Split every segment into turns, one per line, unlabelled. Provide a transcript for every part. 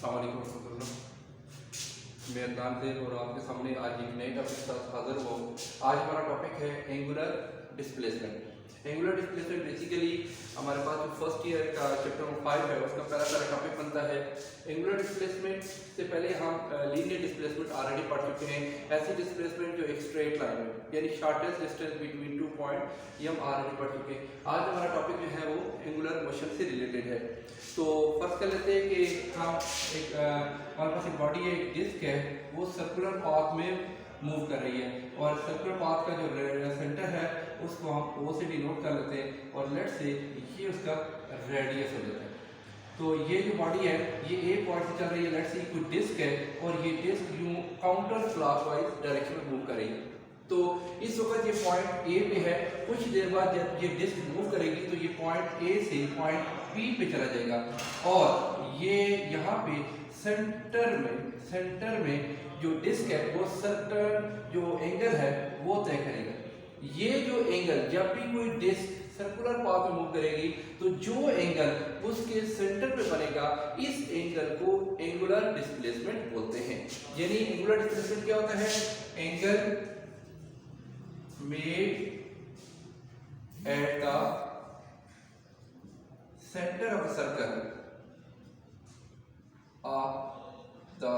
अस्सलाम वालेकुम रहमतुल्लाह। मेरा नाम है और आपके सामने आज एक नए टॉपिक के साथ हाजिर हुआ हूँ। आज हमारा टॉपिक है angular displacement. Angular displacement basically हमारे पास जो फर्स्ट ईयर का चैप्टर नंबर 5 है उसका पहला टॉपिक बनता है। एंगुलर डिस्प्लेसमेंट से पहले हम लीनियर डिस्प्लेसमेंट ऑलरेडी पढ़ चुके हैं। ऐसी डिस्प्लेसमेंट जो एक स्ट्रेट लाइन है यानी शॉर्टेस्ट डिस्टेंस बिटवीन 2 पॉइंट, ये हम ऑलरेडी पढ़ चुके हैं। आज हमारा टॉपिक जो है वो एंगुलर मोशन से रिलेटेड है। तो फर्स्ट कर लेते हैं कि हम हमारे पास एक बॉडी है, एक डिस्क है, वो सर्कुलर पाथ में मूव कर रही है और सर्कुलर पाथ का जो सेंटर है उसको हम ओ से डिनोट कर लेते हैं और लेट से ये उसका रेडियस हो जाता है। तो ये जो बॉडी है ये ए पॉइंट से चल रही है, लेट से कोई डिस्क है और ये डिस्क यूं काउंटर क्लॉकवाइज डायरेक्शन में मूव कर रही है। तो इस वक्त ये पॉइंट ए पे है, कुछ देर बाद जब ये डिस्क मूव करेगी तो ये पॉइंट ए से पॉइंट बी पे चला जाएगा और ये यहाँ पे सेंटर में जो डिस्क है वो सर्कल जो एंगल है वो तय करेगा। ये जो एंगल जब भी कोई डिस्क सर्कुलर पाथ में मूव करेगी तो जो एंगल उसके सेंटर पे बनेगा इस एंगल को एंगुलर डिस्प्लेसमेंट बोलते हैं। यानी एंगुलर डिस्प्लेसमेंट क्या होता है? Angle made at the center of the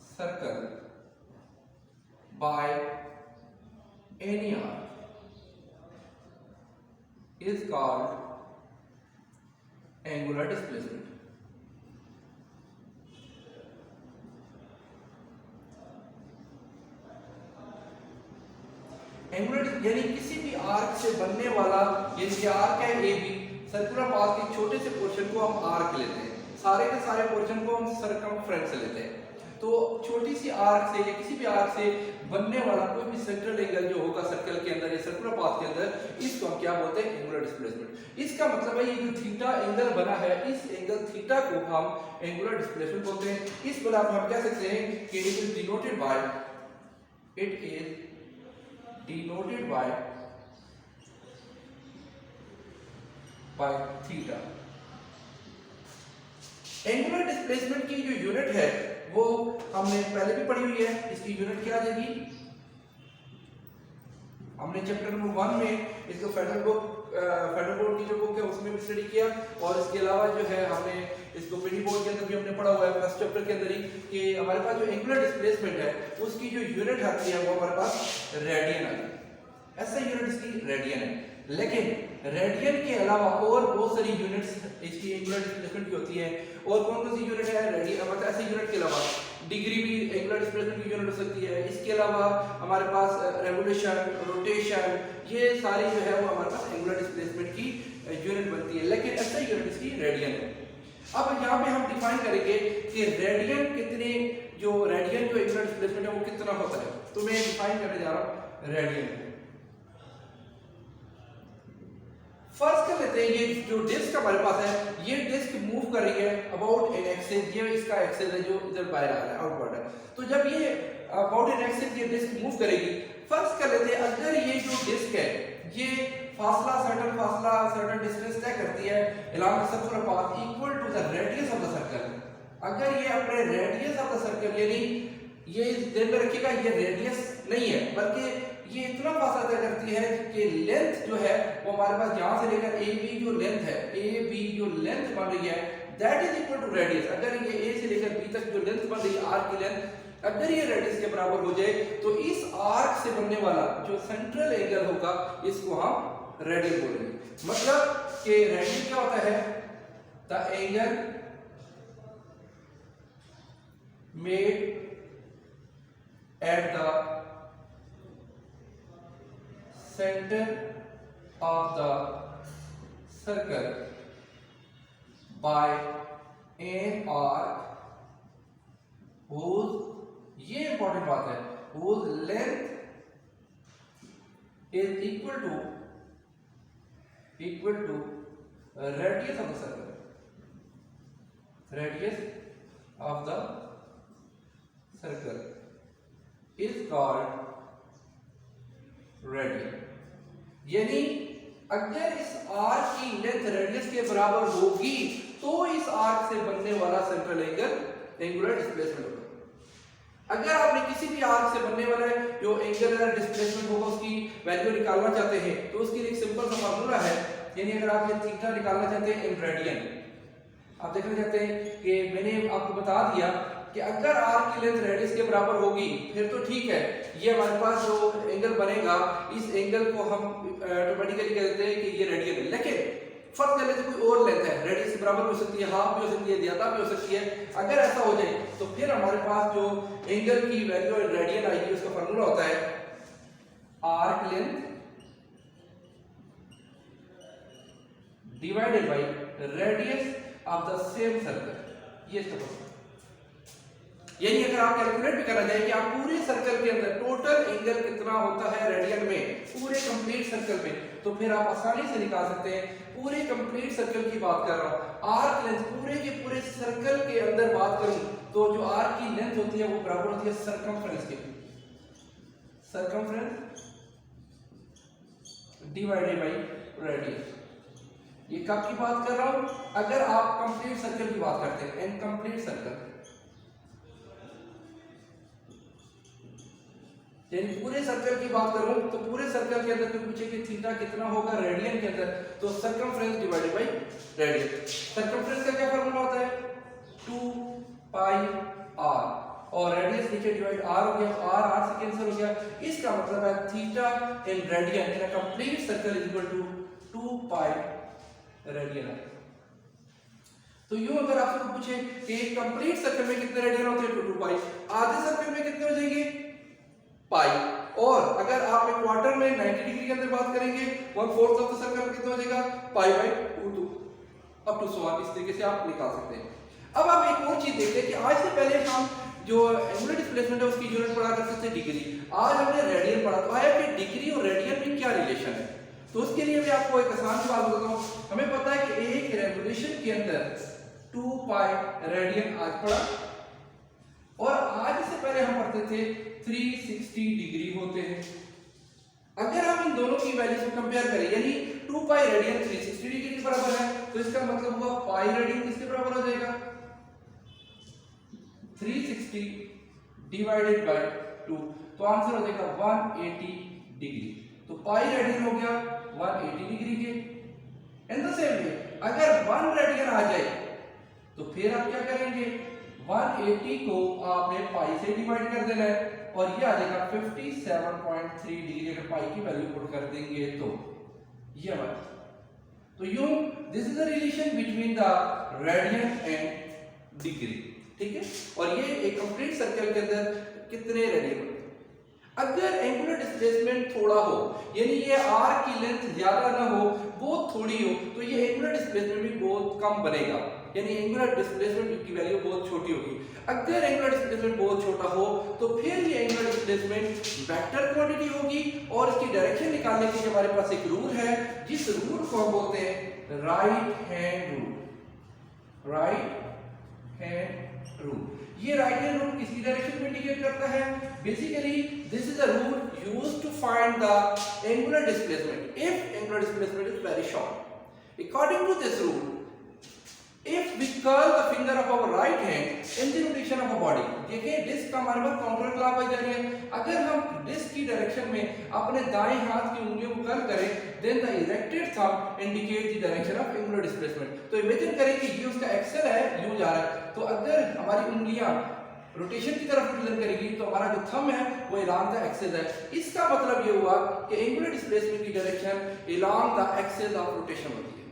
circle by any arc is called angular displacement. Angular यानी किसी भी आर्क से बनने वाला, ये आर्क है ए बी, सर्कुलर पाथ के छोटे से पोर्शन को हम आर्क लेते हैं, सारे के सारे पोर्शन को हम सर्कमफ्रेंस लेते हैं। तो छोटी सी आर्क से या किसी भी आर्क से बनने वाला कोई भी सेंट्रल एंगल जो होगा सर्कल के अंदर या सर्कुलर पाथ के अंदर, इसको हम क्या बोलते हैं? Angular displacement. इसका मतलब है ये जो थीटा एंगल बना है इस एंगल थीटा को हम एंगुलर डिस्प्लेसमेंट बोलते हैं। इस पर हम कह सकते हैं कि it is denoted by theta. Angular displacement की जो यूनिट है वो हमने पहले भी पढ़ी हुई है। इसकी यूनिट क्या आ जाएगी? हमने चैप्टर नंबर 1 में इसको फेडरल बोर्ड की जो बुक है उसमें भी स्टडी किया और इसके अलावा जो है हमने इसको पीडी बोर्ड के अंदर भी हमने पढ़ा हुआ है फर्स्ट चैप्टर के अंदर ही कि हमारे पास जो एंगुलर डिस्प्लेसमेंट है उसकी जो यूनिट आती है वो हमारे पास रेडियन आती है। ऐसा यूनिट इसकी रेडियन है, लेकिन रेडियन के अलावा और बहुत सारी यूनिट्स इसकी एंगुलर डिस्प्लेसमेंट की होती है। और कौन कौन सी यूनिट है रेडियन, मतलब ऐसे यूनिट के अलावा डिग्री भी एंगुलर डिस्प्लेसमेंट की यूनिट हो सकती है। इसके अलावा हमारे पास रेवोल्यूशन, रोटेशन, ये सारी जो है वो हमारे पास एंगुलर डिस्प्लेसमेंट की यूनिट बनती है, लेकिन ऐसा यूनिट इसकी रेडियन है। अब यहाँ पे हम डिफाइन करेंगे कि रेडियन कितने, जो रेडियन जो एंगुलर डिस्प्लेसमेंट है वो कितना होता है। तो मैं डिफाइन करने जा रहा हूँ रेडियन। फर्स्ट कर लेते हैं ये जो डिस्क हमारे पास है, ये डिस्क मूव कर रही है अबाउट एन एक्सिस, ये इसका एक्सिस है जो इधर बाहर आ रहा है, आउटवर्ड है। तो जब ये अबाउट एन एक्सिस ये डिस्क मूव करेगी, फर्स्ट कर लेते हैं अगर ये जो डिस्क है ये सर्टेन डिस्टेंस तय करती है along the circular path equal to the radius of the circle। अगर ये अपने रेडियस ऑफ द सर्कल, यानी ये ध्यान में रखिएगा ये रेडियस नहीं है बल्कि ये इतना फासला तय करती है कि लेंथ जो है वो हमारे पास यहाँ से लेकर ए बी जो लेंथ है, ए बी जो लेंथ बन रही है that is equal to radius. अगर ये ए से लेकर बी तक जो लेंथ बन रही है आर्क की लेंथ, अगर ये रेडियस के बराबर हो जाए तो इस आर्क से बनने वाला जो सेंट्रल एंगल होगा इसको हम रेडियन बोलेंगे। मतलब कि रेडियन क्या होता है? The angle made at the center of the circle by an arc whose, ये इंपॉर्टेंट बात है, whose length is equal to radius of the circle, radius of the circle is called radian. यानी अगर इस arc की length radius के बराबर होगी तो इस आर्क से बनने वाला सेंट्रल एंगल एंगुलर डिस्प्लेसमेंट होगा। अगर आपने किसी भी आर्क से बनने वाला जो एंगुलर डिस्प्लेसमेंट होगा उसकी वैल्यू निकालना चाहते हैं तो उसके लिए एक सिंपल सा फार्मूला है, यानी अगर आप ये थीटा निकालना चाहते हैं इन रेडियन, आप देखना चाहते हैं कि मैंने आपको बता दिया कि अगर आर्क की लेंथ रेडियस के बराबर होगी फिर तो ठीक है, ये हमारे पास जो एंगल बनेगा इस एंगल को हम ऑटोमेटिकली कह देते हैं कि ये रेडियन है। लेकिन फर्क कर लेते कोई और लेंथ है, रेडियस के बराबर हो सकती है, हाफ भी हो सकती है, ज्यादा भी हो सकती है। अगर ऐसा हो जाए तो फिर हमारे पास जो एंगल की वैल्यू रेडियन आएगी उसका फार्मूला होता है arc length divided by radius of the same circle. ये इसका फार्मूला, यानी अगर आप कैलकुलेट भी करना चाहें कि आप पूरे सर्कल के अंदर टोटल एंगल कितना होता है रेडियन में पूरे कंप्लीट सर्कल में, तो फिर आप आसानी से निकाल सकते हैं। पूरे कंप्लीट सर्कल की बात कर रहा हूं, आर्क लेंथ पूरे के पूरे सर्कल के अंदर बात करूं तो जो आर्क की लेंथ होती है वो बराबर होती है सर्कमफ्रेंस के, सर्कमफ्रेंस डिवाइडेड बाय रेडियस। ये कब की बात कर रहा हूं, अगर आप कंप्लीट सर्कल की बात करते हैं, इनकम्प्लीट सर्कल यानी पूरे सर्कल की बात करूं तो पूरे सर्कल के अंदर पूछे कि थीटा कितना होगा रेडियन के अंदर, तो circumference divided by radius. Circumference का क्या फार्मूला होता है 2 पाई r और रेडियस नीचे डिवाइड r हो गया, r से कैंसिल हो गया। इसका मतलब है theta in radian in a complete circle is equal to 2 pi radian है। तो यूं अगर आपसे पूछे कि कंप्लीट सर्कल में कितने रेडियन होते हैं तो 2 पाई, आधे सर्कल में कितने हो जाएंगे पाई, और अगर आप एक क्वार्टर में 90 डिग्री के अंदर बात करेंगे 1/4 ऑफ द सर्कल कितना हो जाएगा pi by 2 up to so on. इस तरीके से आप निकाल सकते हैं। अब आप एक और चीज देखते हैं कि आज से पहले हम जो एंगुलर डिस्प्लेसमेंट है उसकी यूनिट पढ़ा करते थे डिग्री, आज हमने रेडियन पढ़ा। तो आया कि डिग्री और रेडियन में क्या रिलेशन है, तो उसके लिए मैं आपको एक आसान सी बात बताता हूं। हमें पता है कि एक रेवोल्यूशन के अंदर 2 पाई रेडियन आज पढ़ा, और आज से पहले हम पढ़ते थे 360 डिग्री होते हैं। अगर हम इन दोनों की वैल्यूज को कंपेयर करें, यानी 2 पाई रेडियन 360 डिग्री के बराबर है, तो इसका मतलब हुआ पाई रेडियन किसके बराबर हो जाएगा 360 डिवाइडेड बाय 2, तो आंसर हो जाएगा 180 डिग्री। तो पाई रेडियन हो गया 180 डिग्री के। इन द सेम वे अगर 1 रेडियन आ जाए तो फिर आप क्या करेंगे 180 को आपने पाई से डिवाइड कर देना है और ये आ जाएगा 57.3 डिग्री। अगर पाई की वैल्यू पुट कर देंगे तो ये हमारा, तो यूं this is the relation between the radian and degree, ठीक है। और ये एक कंप्लीट सर्कल के अंदर कितने रेडियन होते हैं। अगर एंगुलर डिस्प्लेसमेंट थोड़ा हो, यानी ये आर्क की लेंथ ज्यादा ना हो, बहुत थोड़ी हो, तो ये एंगुलर डिस्प्लेसमेंट भी बहुत कम बनेगा, यानी एंगुलर डिस्प्लेसमेंट की वैल्यू बहुत छोटी होगी। अगर एंगुलर डिस्प्लेसमेंट बहुत छोटा हो तो फिर ये एंगुलर डिस्प्लेसमेंट वेक्टर क्वांटिटी होगी, और इसकी डायरेक्शन निकालने के लिए हमारे पास एक रूल है, जिस रूल को हम बोलते हैं right hand rule. Right hand rule, ये राइट हैंड रूल किसकी डायरेक्शन को इंडिकेट करता है, basically this is a rule used to find the angular displacement if angular displacement is very short. According to this rule, if we curl the finger of our right hand in the rotation of a body, देखिए disc का हमारे पास counter clockwise जा रही है, अगर हम disc की direction में अपने दाएं हाथ की उंगलियों को कर्ल करें, then the erected thumb indicate the direction of angular displacement। तो इमेजिन करें कि ये उसका एक्सेल है, यू जा रहा है, तो अगर हमारी उंगलियां रोटेशन की तरफ रिप्रेजेंट करेगी तो हमारा जो थंब है वो along the axis है। इसका मतलब ये हुआ कि एंगुलर डिस्प्लेसमेंट की direction along the axis of rotation होती है,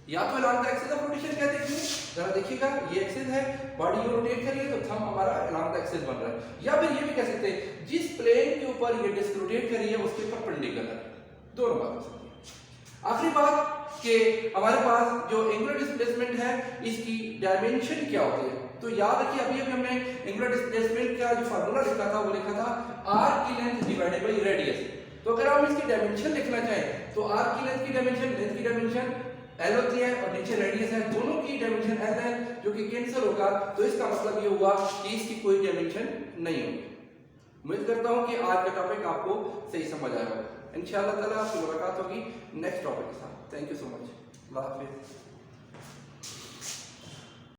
या तो along the axis of rotation कहते हैं, जरा देखिएगा ये एक्सिस है, बॉडी को रोटेट करिए तो थंब हमारा along the axis बन रहा है, या फिर ये भी कह सकते हैं जिस प्लेन के ऊपर ये डिस्क रोटेट कर रही है उसके परपेंडिकुलर, दोनों बात हो सकती है। आखिरी बात कि हमारे पास जो एंगुलर डिस्प्लेसमेंट है इसकी डायमेंशन क्या होती है, तो याद रखिए अभी हमने एंगुलर डिस्प्लेसमेंट का जो फार्मूला लिखा था वो लिखा था आर्क की लेंथ डिवाइडेड बाय रेडियस। तो अगर हम इसकी डायमेंशन लिखना चाहें तो आर्क की लेंथ की डायमेंशन L होती है और नीचे रेडियस है, दोनों की डायमेंशन L है जो कि कैंसिल होगा, तो इसका मतलब ये हुआ कि इसकी कोई डायमेंशन नहीं होगी। उम्मीद करता हूं कि आज का टॉपिक आपको सही समझ आया होगा। इंशाअल्लाह ताला आपसे मुलाकात होगी नेक्स्ट टॉपिक के साथ। Thank you so much. अल्लाह हाफिज़।